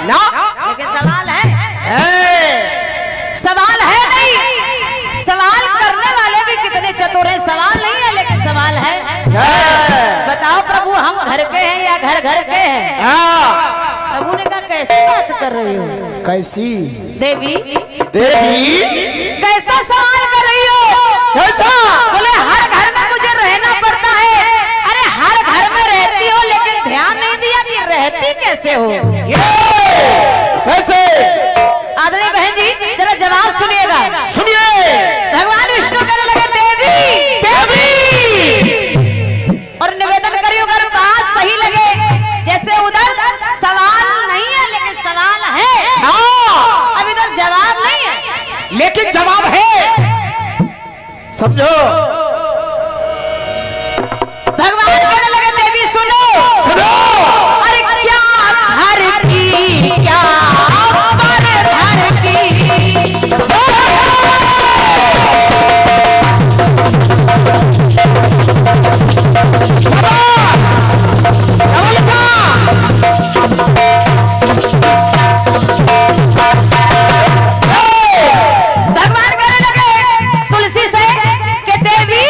ना, लेकिन सवाल है सवाल है नहीं। सवाल करने वाले भी कितने चतुर हैं। सवाल नहीं है लेकिन सवाल है। बताओ प्रभु हम घर के हैं या घर घर के हैं? प्रभु ने कहा कैसी बात कर रही हो? कैसी देवी देवी कैसा सवाल कर रही हो? कैसा? बोले हर घर में मुझे रहना पड़ता है। अरे हर घर में रहती हो लेकिन ध्यान नहीं दिया कि रहती कैसे हो। कैसे? आदरणीय बहन जी जरा जवाब सुनिएगा। सुनिए। भगवान विष्णु कहने लगे देवी देवी और निवेदन करियो अगर बात सही लगे। जैसे उधर सवाल नहीं है लेकिन सवाल है। अब इधर जवाब नहीं है लेकिन जवाब है। समझो। भगवान कहने लगे देवी सुनो सुनो। अरे क्या घर की क्या पर घर की भगवान कहने लगे तुलसी से कि देवी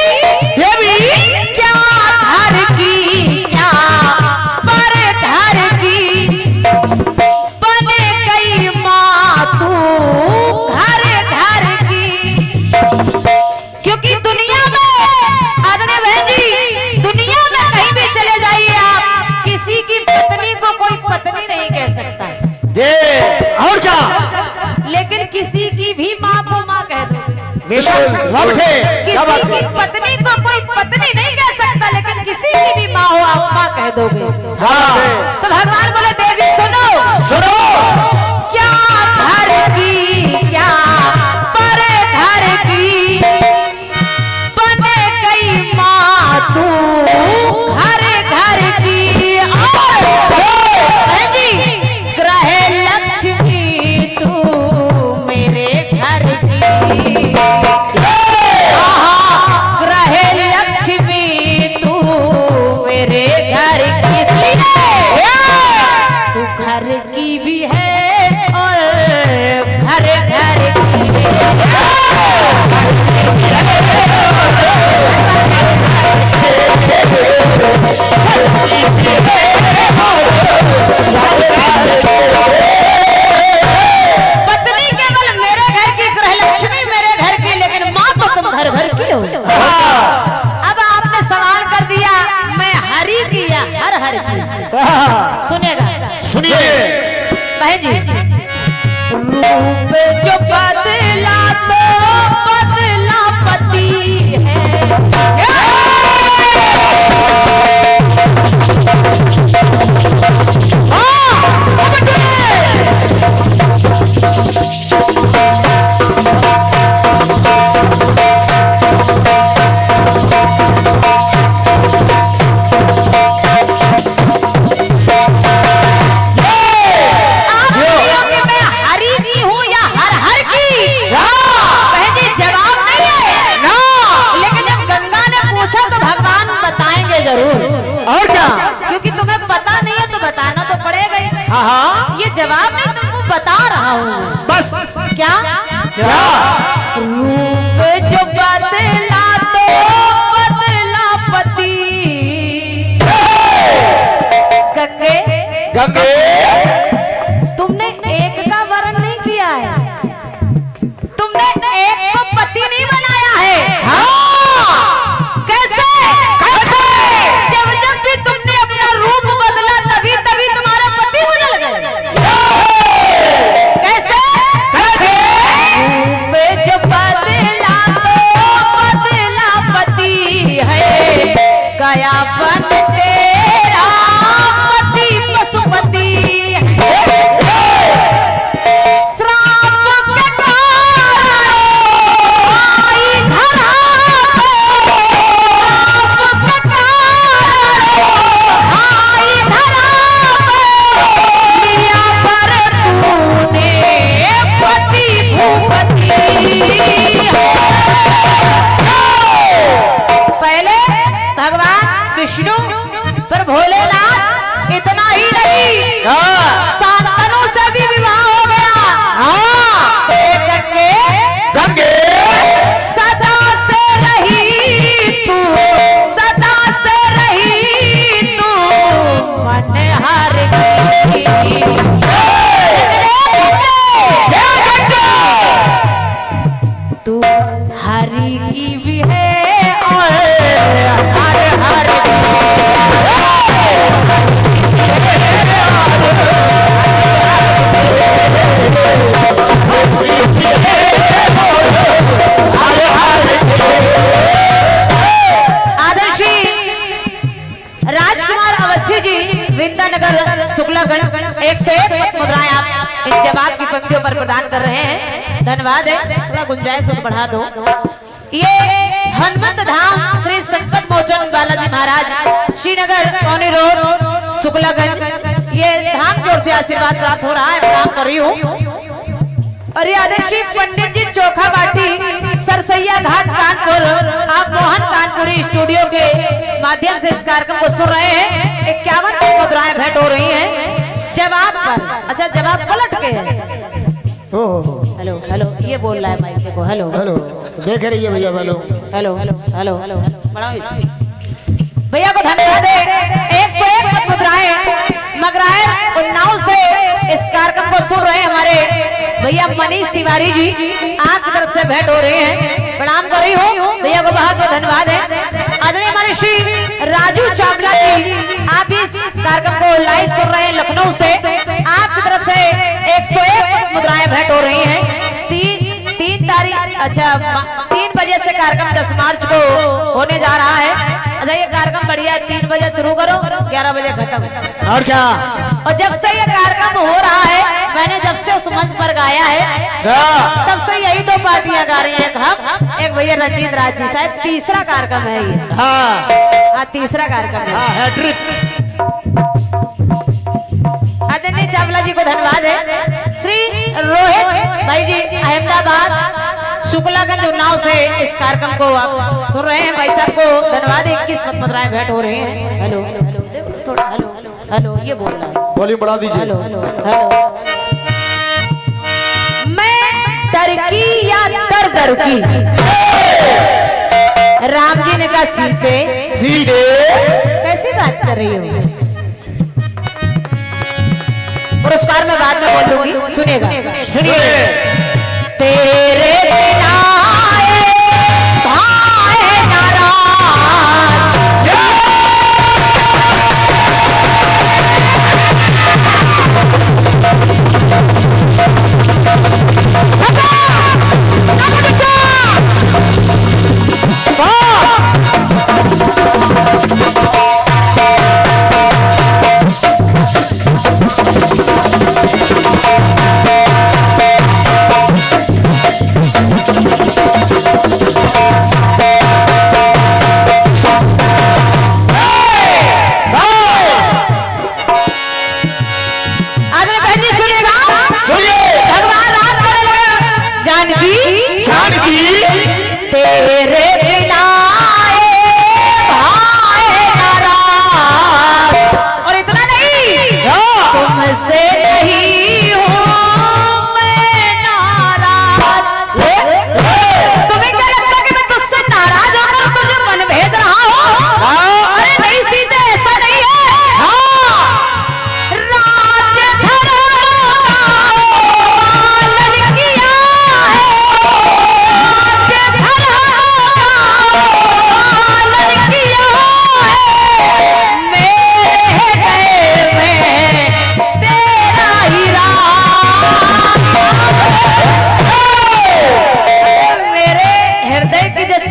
देवी क्या घर की क्या पर घर की बने गई माँ तू घर घर की। क्योंकि दुनिया में आदरणीय बहन जी दुनिया में कहीं भी चले जाइए आप किसी की पत्नी को कोई पत्नी नहीं कह सकता ये और क्या? लेकिन किसी की भी माँ को माँ कह दो। किसी किसी की पत्नी को कोई पत्नी नहीं कह सकता लेकिन किसी की भी माँ हो आप माँ कह दोगे। तो भगवान बोले देवी सुनो सुनो। क्या घर की क्या पर घर की बने गई माँ तू घर घर की। और बहन जी ग्रह लक्ष्मी तू मेरे घर की। ग्रह लक्ष्मी तू मेरे घर की। इसलिए तू घर की भी है और घर घर की है। पत्नी केवल मेरे घर की ग्रह लक्ष्मी मेरे घर की लेकिन माँ तो तुम घर घर की हो। अब आपने सवाल कर दिया मैं हरी की या हर हर की। सुनेगा सुनिए। बहन जी रूप जो बदला तो बदला पति है। और क्या? क्योंकि तुम्हें पता नहीं है तो बताना तो पड़ेगा ही। हाँ ये जवाब नहीं तुमको बता रहा हूँ बस। क्या क्या? रूप जो बदला तो बदला पति। गंगे गंगे तुमने एक का वर्ण नहीं किया है। तुमने एक को पति नहीं बनाया है। कैसे कैसे? जब जब भी तुमने अपना रूप बदला तभी तभी तुम्हारा पति बदल गया। कैसे कैसे? रूप जो बदला तो बदला पति है। गया बन तेरा पति पशुपति प्रदान कर रहे हैं, धन्यवाद है। थोड़ा गुंजाइश और बढ़ा दो। ये हनुमत धाम श्री संकट मोचन बालाजी महाराज श्रीनगर कॉनी रोड शुक्लागंज, ये धाम की ओर से आशीर्वाद प्राप्त हो रहा है, प्रणाम कर रही हूँ। और ये आदर्शी पंडित जी चोखा बाटी सरसैया घाट कानपुर, आप मोहन कानपुरी स्टूडियो के माध्यम से इस कार्यक्रम को सुन रहे हैं। 51 मुद्राएं भेंट हो रही हैं जवाब पर। अच्छा, जवाब पलट के हेलो हेलो ये बोल रहा है माइक को, हेलो हेलो देख रही है भैया, hello hello hello hello hello बढ़ाओ इसे। भैया को धन्यवाद है। 101 मुद्राएं मगरायर उन्नाव से इस कार्यक्रम को सुन रहे हैं हमारे भैया मनीष तिवारी जी, आपकी तरफ से भेंट हो रहे हैं, प्रणाम कर रही हूँ। भैया को बहुत बहुत धन्यवाद है। आदरणीय हमारे श्री राजू चावला जी, आप इस कार्यक्रम को लाइव सुन रहे हैं लखनऊ से, आपकी तरफ से 101 मुद्राएं भेंट हो रही हैं। 3 तारीख, अच्छा 3 बजे से कार्यक्रम 10 मार्च को होने जा रहा है। अच्छा, ये कार्यक्रम बढ़िया, 3 बजे शुरू करो, 11 बजे खत्म, और क्या। और जब से ये कार्यक्रम हो रहा है, मैंने जब से उस मंच पर गाया है तब से यही 2 पार्टियां गा रही हैं, एक हम, एक भैया रंजीत राज जी। शायद तीसरा कार्यक्रम है ये। हाँ, तीसरा कार्यक्रम है। हैट्रिक। आदरणीय चावला जी को धन्यवाद है। श्री रोहित भाई जी अहमदाबाद शुक्लागंज उन्नाव से इस कार्यक्रम को आप सुन रहे हैं, भाई साहब को धन्यवाद। 21 मुद्राएं भेंट हो रही हैं। हेलो हेलो थोड़ा हेलो हेलो ये बोल रहा है, वॉल्यूम बढ़ा दीजिए। Hello hello. मैं दर की या दर दर की, राम जी ने कहा सीधे सीधे। कैसी बात कर रही हो? पुरस्कार में बाद में बोलूंगी, सुनेगा। सुनिए। तेरे बिना भाई नाराज, तेरे बिना भाई नाराज, और इतना नहीं तुमसे नहीं हूँ मैं नाराज। तुम्हें क्या लगता है कि मैं तुझसे नाराज होकर तुझे मन भेज रहा हूँ? अरे नहीं सीधे, ऐसा नहीं है। राज पालन किया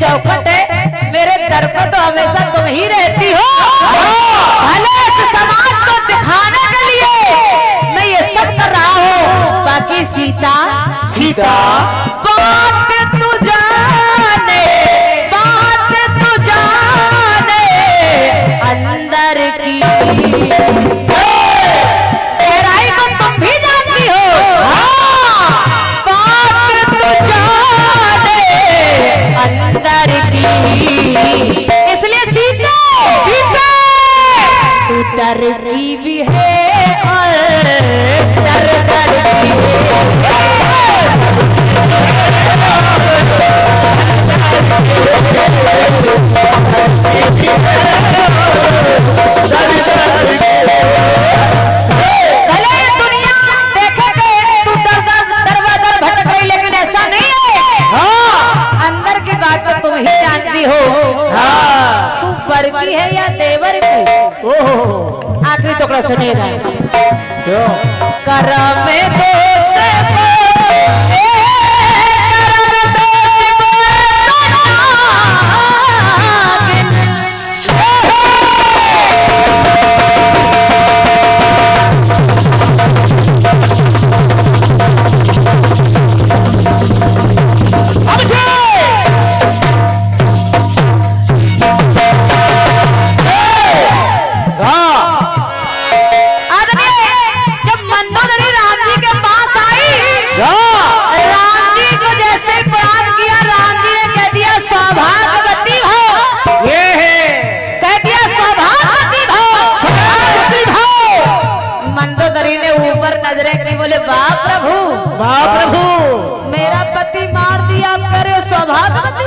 चौखट है, मेरे दर पर तो हमेशा तुम ही रहती हो। भले इस समाज को दिखाने के लिए मैं ये सब कर रहा हूँ, बाकी सीता सीता बात तू जाने, बात तू जाने अंदर की गहराई को तुम भी जानती हो। बात तू जाने अंदर की, इसलिए सीता सीता तू तरकीब है और दर दर की भले दुनिया देखेगे तू दर दर भटक रही, लेकिन ऐसा नहीं है। अंदर की बात तो तुम ही जानती हो। तू बर की है या देवर की? आखिरी टुकड़ा सुनिएगा। करम दोष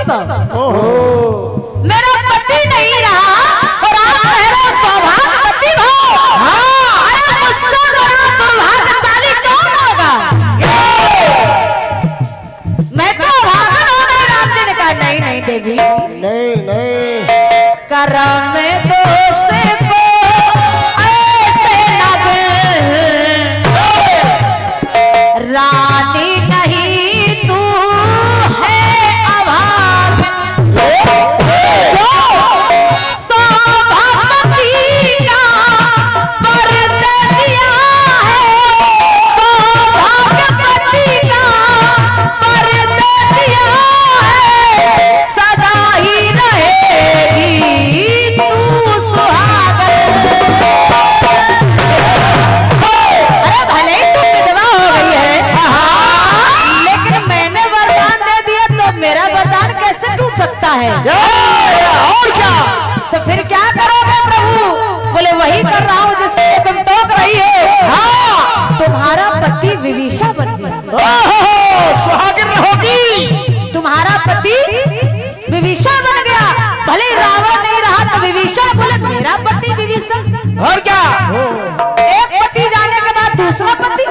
को। मेरा पति नहीं रहा और आप कह रहे हो सौभाग्यवती हो। अरे मुझसे बड़ा दुर्भाग्यशाली कौन होगा? मैं तो अभागन हो गई। राम जी ने कहा नहीं नहीं देवी, नहीं नहीं, करम में दोष को ऐसे लगे, रानी नहीं तू है अभागन। सौभाग्यवती का वर दे दिया है, सौभाग्यवती का वर दे दिया है, सदा ही रहेगी तू सुहागन। अरे भले ही तू विधवा हो गई है, लेकिन मैंने वरदान दे दिया तो मेरा वरदान कैसे टूट सकता है? और क्या? तो फिर क्या करोगे प्रभु? बोले वही कर रहा हूँ जिसके तुम टोक रही हो। हाँ, तुम्हारा पति विभीषण बन गया। सुहागिन रहोगी। तुम्हारा पति विभीषण बन गया। भले रावण नहीं रहा तो विभीषण। बोले मेरा पति विभीषण। और क्या? एक पति जाने के बाद दूसरा पति।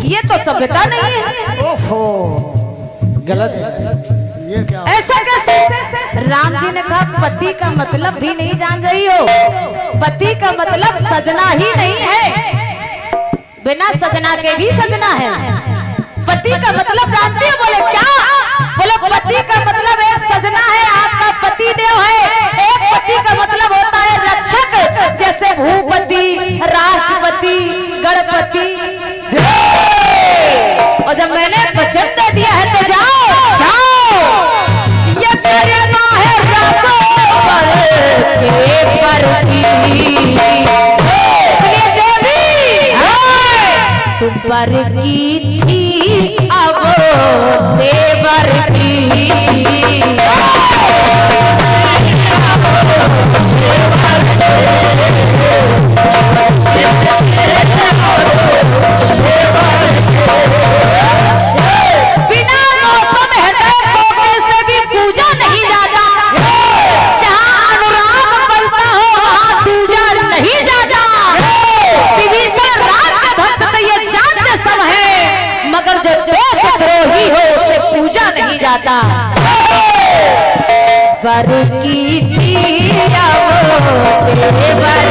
ये तो सभ्यता नहीं है। ओफो, गलत है। ये क्या? ऐसा कैसे? राम जी ने कहा पति का मतलब भी नहीं जान रही हो। पति का मतलब सजना ही नहीं है, बिना सजना के भी सजना है। पति का मतलब जानती हो? बोले क्या? बोले पति का मतलब एक सजना है, आपका पति देव है। एक पति का मतलब होता है रक्षक, जैसे भूपति, राष्ट्रपति, गणपति। और जब मैंने वचन दे दिया है तो जाओ जाओ, ये तेरे माँ है रघुवर के परती। इसलिए देवी तुम पर की थी अब देवर की। बिना मौसम हृदय कोकिल से भी पूजा नहीं जाता। जहाँ अनुराग पलता हो वहाँ पूजा नहीं जाता। विभीषण राम के भक्त तो ये जानते सब है, मगर जो देशद्रोही हो उसे पूजा नहीं जाता। वर की थी अब देवर।